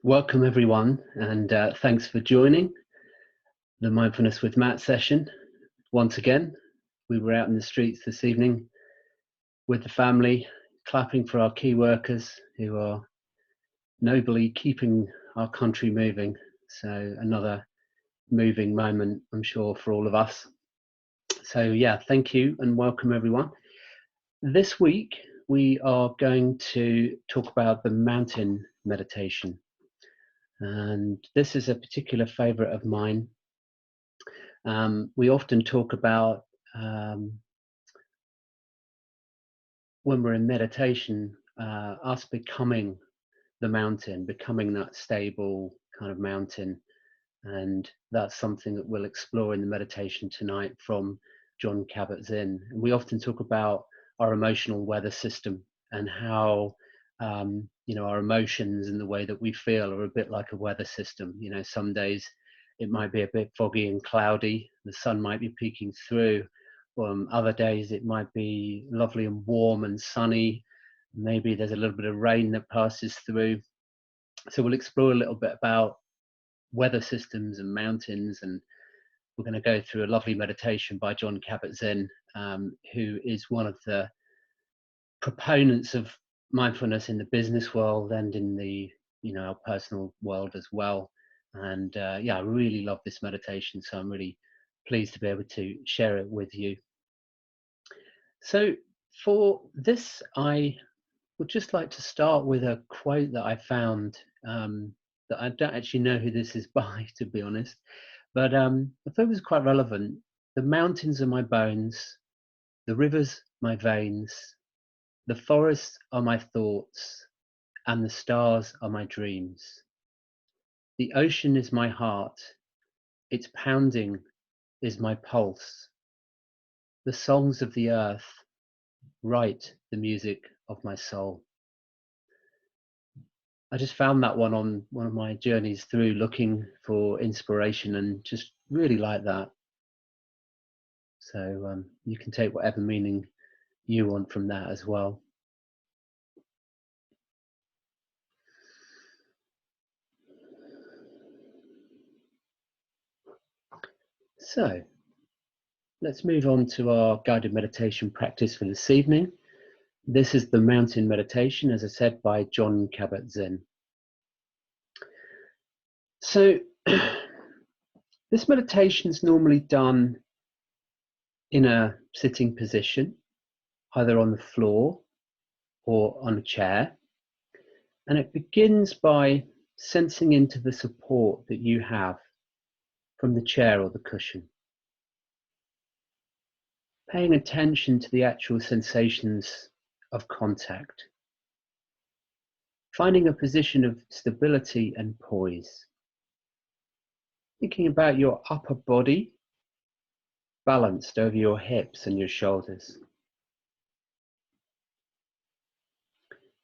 Welcome everyone, and thanks for joining the Mindfulness with Matt session. Once again, we were out in the streets this evening with the family, clapping for our key workers who are nobly keeping our country moving. So another moving moment, I'm sure, for all of us. So yeah, thank you and welcome everyone. This week, we are going to talk about the mountain meditation. And this is a particular favorite of mine. We often talk about when we're in meditation, us becoming the mountain, becoming that stable kind of mountain. And that's something that we'll explore in the meditation tonight from John Kabat-Zinn. And we often talk about our emotional weather system and how our emotions and the way that we feel are a bit like a weather system. Some days it might be a bit foggy and cloudy, the sun might be peeking through. Other days it might be lovely and warm and sunny. Maybe there's a little bit of rain that passes through. So we'll explore a little bit about weather systems and mountains, and we're going to go through a lovely meditation by John Kabat-Zinn, who is one of the proponents of mindfulness in the business world and in the our personal world as well. And yeah, I really love this meditation, so I'm really pleased to be able to share it with you. So for this, I would just like to start with a quote that I found that I don't actually know who this is by, to be honest, but I thought it was quite relevant. The mountains are my bones, the rivers my veins, the forests are my thoughts, and the stars are my dreams. The ocean is my heart, its pounding is my pulse. The songs of the earth write the music of my soul. I just found that one on one of my journeys through looking for inspiration and just really like that. So you can take whatever meaning you want from that as well. So let's move on to our guided meditation practice for this evening. This is the mountain meditation, as I said, by John Kabat-Zinn. So this meditation is normally done in a sitting position, either on the floor or on a chair. And it begins by sensing into the support that you have from the chair or the cushion. Paying attention to the actual sensations of contact. Finding a position of stability and poise. Thinking about your upper body balanced over your hips and your shoulders.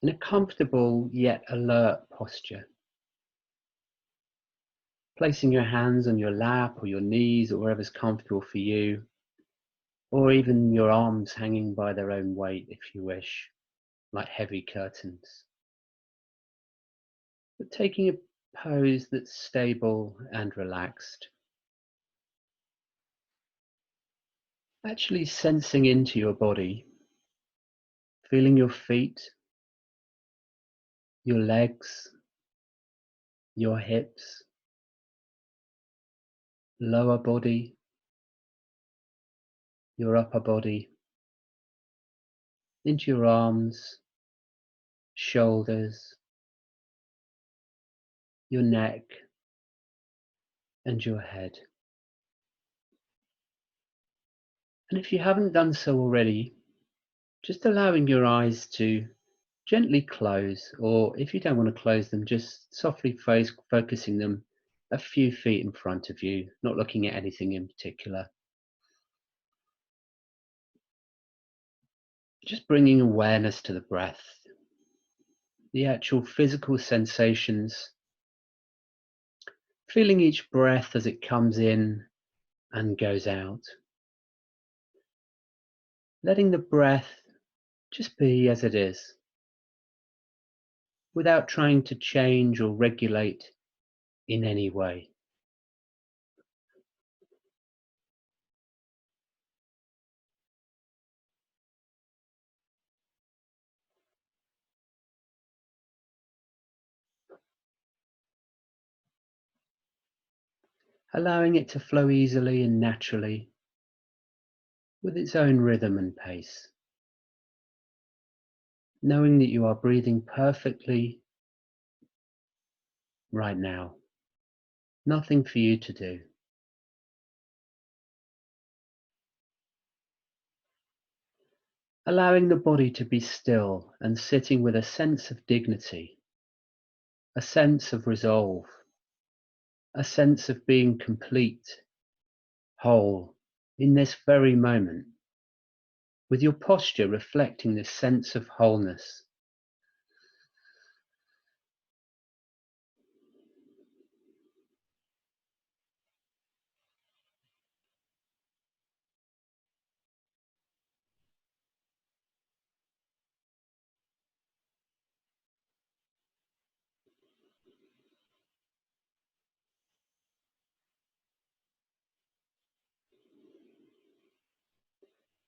In a comfortable yet alert posture. Placing your hands on your lap or your knees or wherever's comfortable for you, or even your arms hanging by their own weight if you wish, like heavy curtains. But taking a pose that's stable and relaxed. Actually sensing into your body, feeling your feet, your legs, your hips, lower body, your upper body, into your arms, shoulders, your neck, and your head. And if you haven't done so already, just allowing your eyes to gently close, or if you don't want to close them, just softly focusing them a few feet in front of you, not looking at anything in particular. Just bringing awareness to the breath, the actual physical sensations, feeling each breath as it comes in and goes out. Letting the breath just be as it is. without trying to change or regulate in any way. Allowing it to flow easily and naturally with its own rhythm and pace. Knowing that you are breathing perfectly right now. Nothing for you to do. Allowing the body to be still and sitting with a sense of dignity, a sense of resolve, a sense of being complete, whole, in this very moment, with your posture reflecting this sense of wholeness.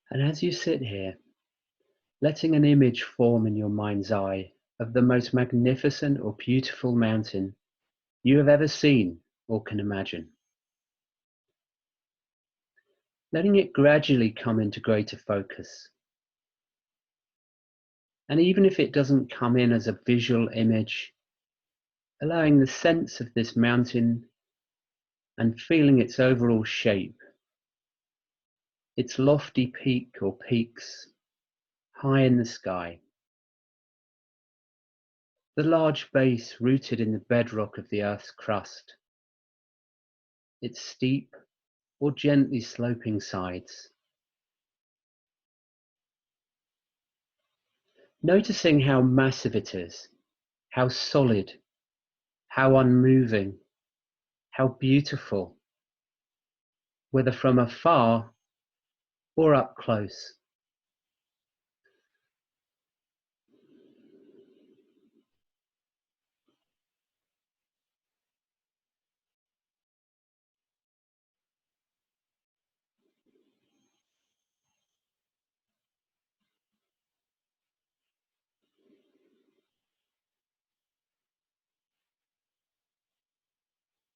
And as you sit here, letting an image form in your mind's eye of the most magnificent or beautiful mountain you have ever seen or can imagine. Letting it gradually come into greater focus. And even if it doesn't come in as a visual image, allowing the sense of this mountain and feeling its overall shape, its lofty peak or peaks high in the sky, the large base rooted in the bedrock of the Earth's crust, its steep or gently sloping sides. Noticing how massive it is, how solid, how unmoving, how beautiful, whether from afar or up close.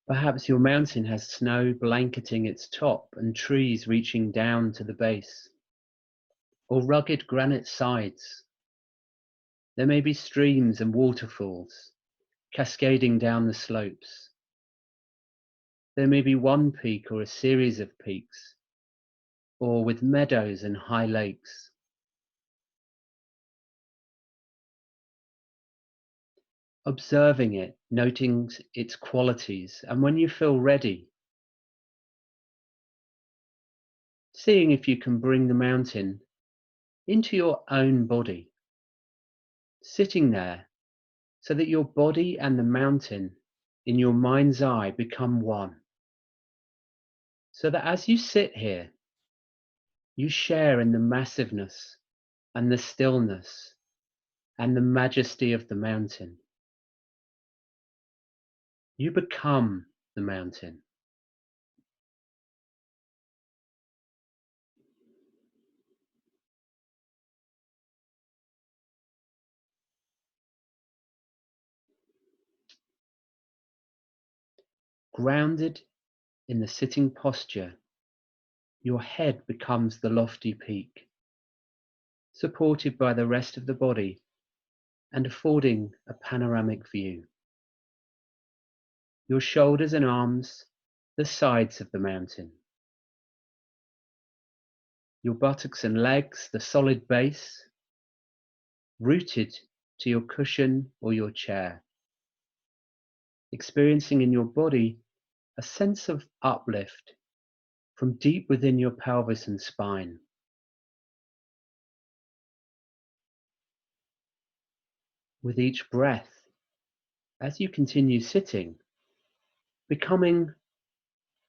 Perhaps your mountain has snow blanketing its top and trees reaching down to the base, or rugged granite sides. There may be streams and waterfalls cascading down the slopes. There may be one peak or a series of peaks, or with meadows and high lakes. Observing it, noting its qualities, and when you feel ready, seeing if you can bring the mountain into your own body, sitting there so that your body and the mountain in your mind's eye become one. So that as you sit here, you share in the massiveness and the stillness and the majesty of the mountain. You become the mountain. Grounded in the sitting posture, your head becomes the lofty peak, supported by the rest of the body and affording a panoramic view. Your shoulders and arms, the sides of the mountain. Your buttocks and legs, the solid base, rooted to your cushion or your chair. Experiencing in your body a sense of uplift from deep within your pelvis and spine. With each breath, as you continue sitting, becoming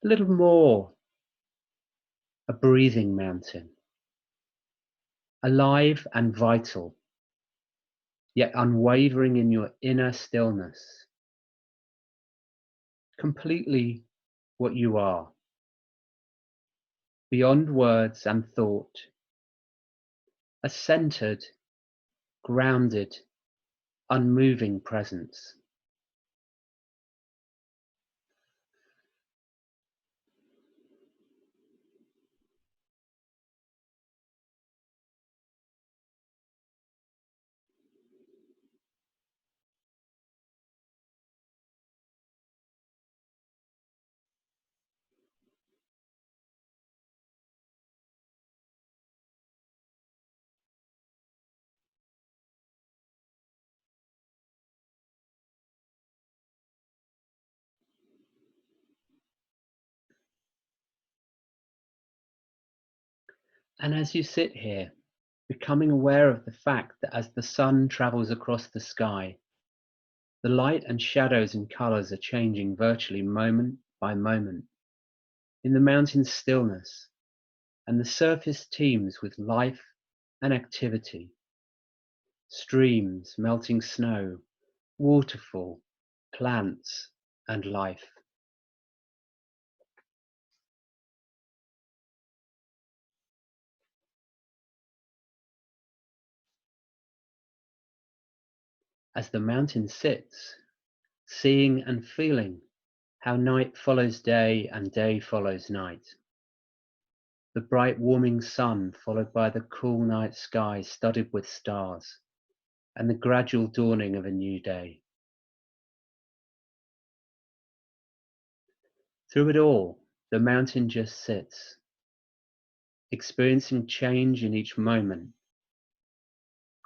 a little more a breathing mountain, alive and vital, yet unwavering in your inner stillness, completely what you are, beyond words and thought, a centered, grounded, unmoving presence. And as you sit here, becoming aware of the fact that as the sun travels across the sky, the light and shadows and colors are changing virtually moment by moment in the mountain's stillness, and the surface teems with life and activity. Streams, melting snow, waterfall, plants, and life. As the mountain sits, seeing and feeling how night follows day and day follows night. The bright warming sun followed by the cool night sky studded with stars, and the gradual dawning of a new day. Through it all, the mountain just sits, experiencing change in each moment,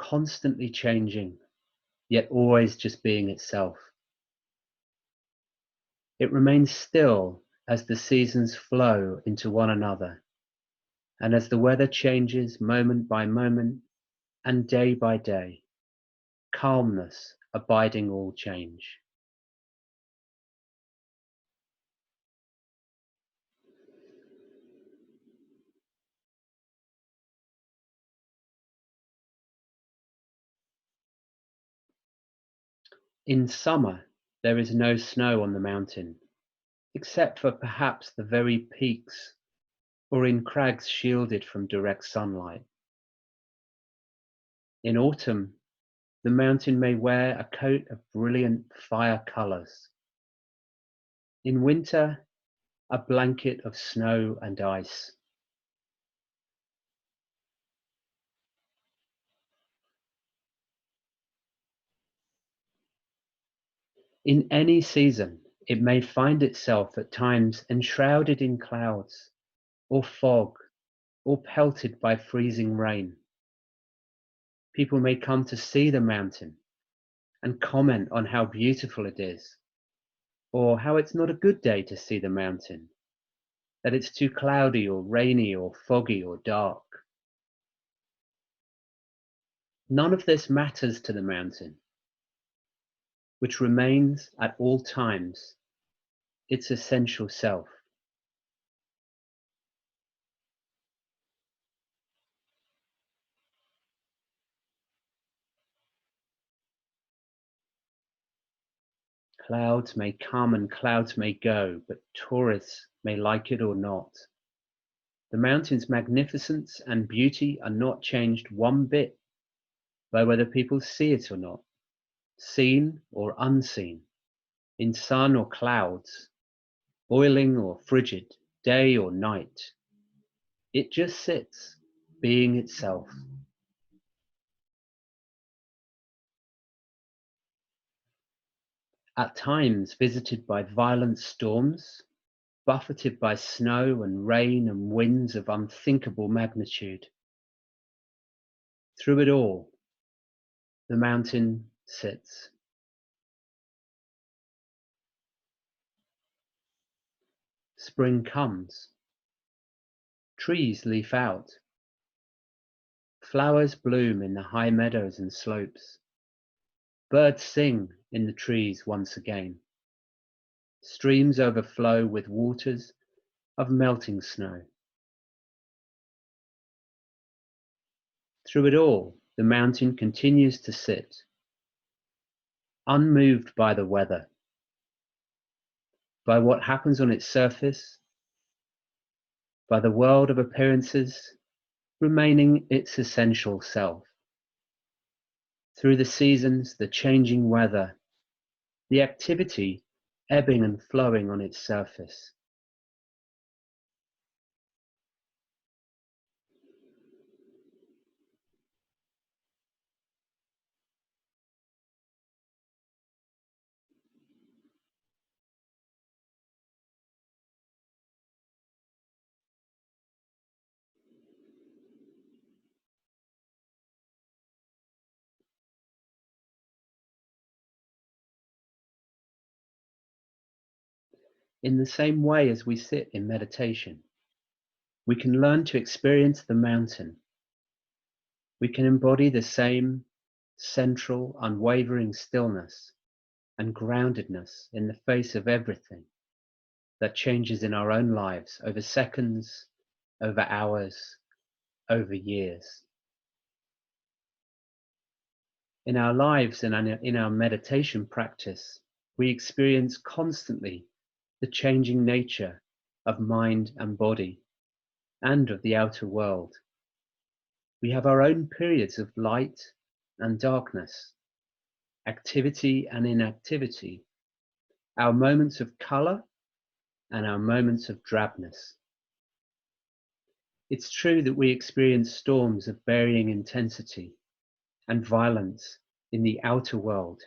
constantly changing, yet always just being itself. It remains still as the seasons flow into one another, and as the weather changes moment by moment and day by day, calmness abiding all change. In summer, there is no snow on the mountain, except for perhaps the very peaks or in crags shielded from direct sunlight. In autumn, the mountain may wear a coat of brilliant fire colors. In winter, a blanket of snow and ice. In any season, it may find itself at times enshrouded in clouds, or fog, or pelted by freezing rain. People may come to see the mountain and comment on how beautiful it is, or how it's not a good day to see the mountain, that it's too cloudy or rainy or foggy or dark. None of this matters to the mountain, which remains at all times its essential self. Clouds may come and clouds may go, but tourists may like it or not. The mountain's magnificence and beauty are not changed one bit by whether people see it or not, seen or unseen, in sun or clouds, boiling or frigid, day or night. It just sits, being itself. At times visited by violent storms, buffeted by snow and rain and winds of unthinkable magnitude. Through it all, the mountain sits. Spring comes. Trees leaf out. Flowers bloom in the high meadows and slopes. Birds sing in the trees once again. Streams overflow with waters of melting snow. Through it all, the mountain continues to sit, unmoved by the weather, by what happens on its surface, by the world of appearances, remaining its essential self. Through the seasons, the changing weather, the activity ebbing and flowing on its surface. In the same way as we sit in meditation, we can learn to experience the mountain. We can embody the same central, unwavering stillness and groundedness in the face of everything that changes in our own lives over seconds, over hours, over years. In our lives and in our meditation practice, we experience constantly the changing nature of mind and body and of the outer world. We have our own periods of light and darkness, activity and inactivity, our moments of color and our moments of drabness. It's true that we experience storms of varying intensity and violence in the outer world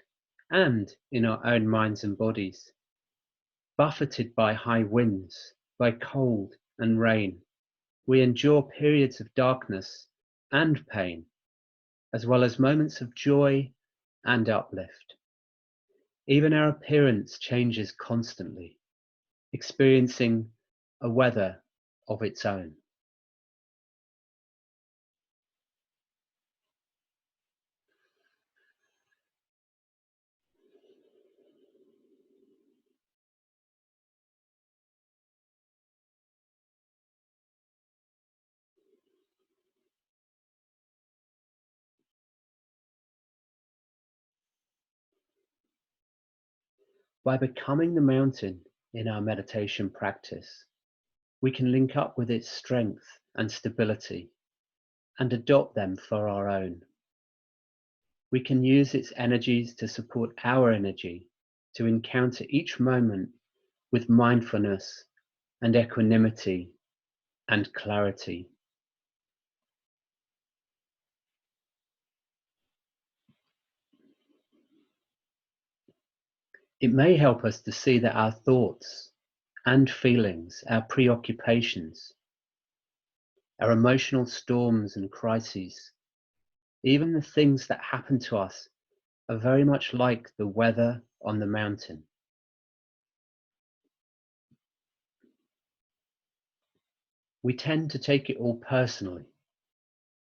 and in our own minds and bodies, buffeted by high winds, by cold and rain. We endure periods of darkness and pain, as well as moments of joy and uplift. Even our appearance changes constantly, experiencing a weather of its own. By becoming the mountain in our meditation practice, we can link up with its strength and stability and adopt them for our own. We can use its energies to support our energy to encounter each moment with mindfulness and equanimity and clarity. It may help us to see that our thoughts and feelings, our preoccupations, our emotional storms and crises, even the things that happen to us, are very much like the weather on the mountain. We tend to take it all personally,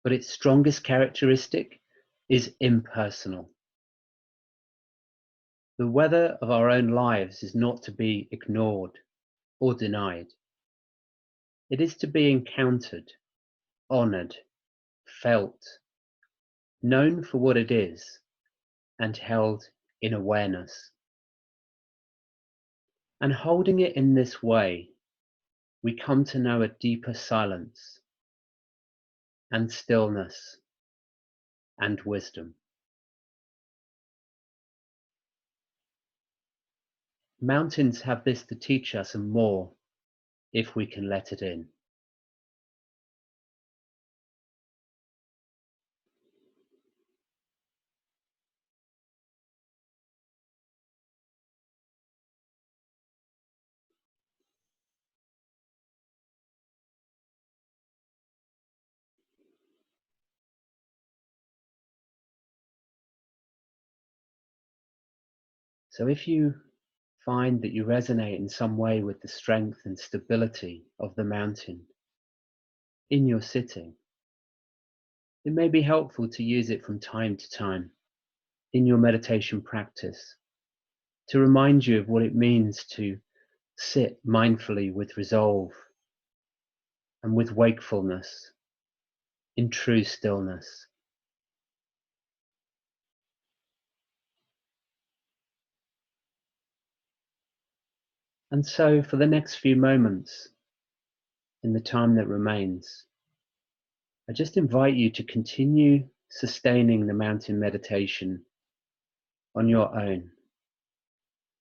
but its strongest characteristic is impersonal. The weather of our own lives is not to be ignored or denied. It is to be encountered, honored, felt, known for what it is, and held in awareness. And holding it in this way, we come to know a deeper silence and stillness and wisdom. Mountains have this to teach us and more if we can let it in. So if you find that you resonate in some way with the strength and stability of the mountain in your sitting, it may be helpful to use it from time to time in your meditation practice to remind you of what it means to sit mindfully with resolve and with wakefulness in true stillness. And so for the next few moments, in the time that remains, I just invite you to continue sustaining the mountain meditation on your own,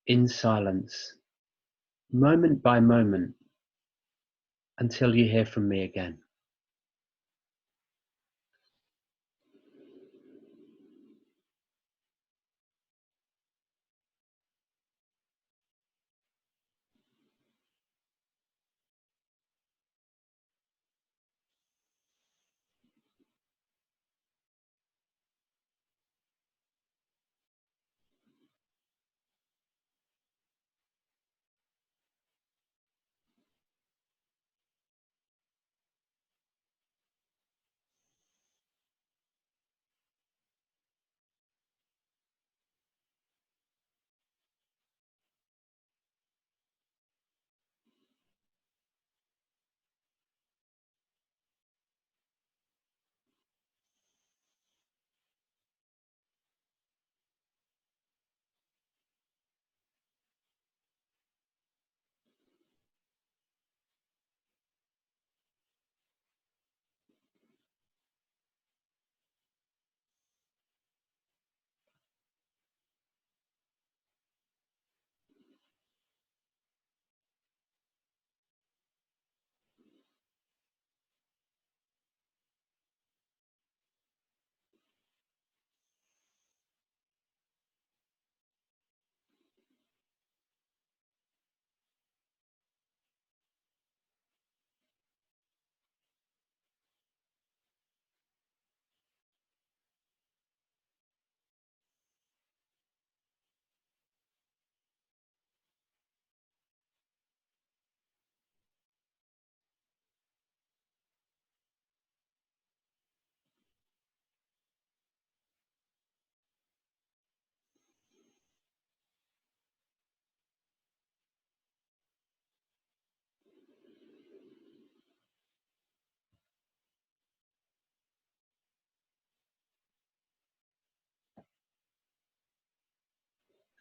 in silence, moment by moment, until you hear from me again.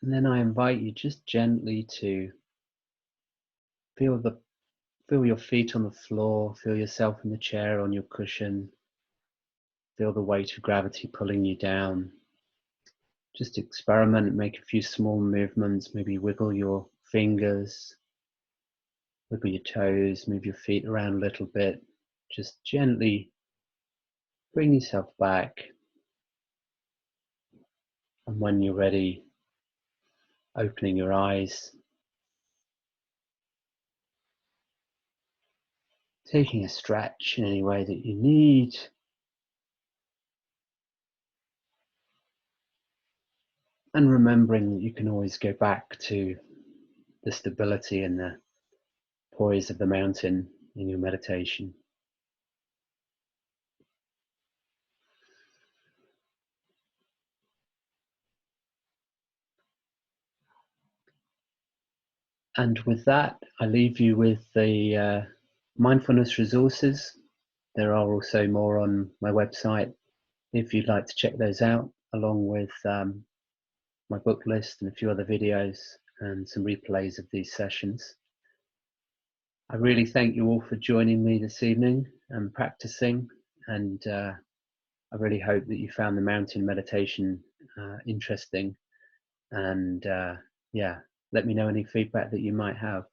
And then I invite you just gently to feel your feet on the floor, feel yourself in the chair, on your cushion, feel the weight of gravity pulling you down. Just experiment, make a few small movements, maybe wiggle your fingers, wiggle your toes, move your feet around a little bit. Just gently bring yourself back. And when you're ready, opening your eyes, taking a stretch in any way that you need. And remembering that you can always go back to the stability and the poise of the mountain in your meditation. And with that, I leave you with the mindfulness resources. There are also more on my website if you'd like to check those out, along with my book list and a few other videos and some replays of these sessions. I really thank you all for joining me this evening and practicing, and I really hope that you found the mountain meditation interesting, and yeah, let me know any feedback that you might have.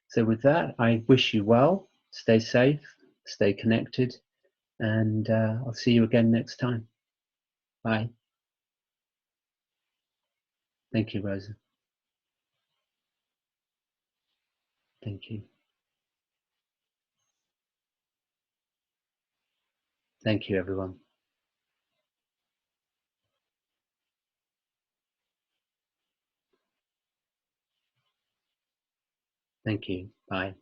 So with that, I wish you well, stay safe, stay connected, and I'll see you again next time. Bye. Thank you, Rosa. Thank you. Thank you, everyone. Thank you. Bye.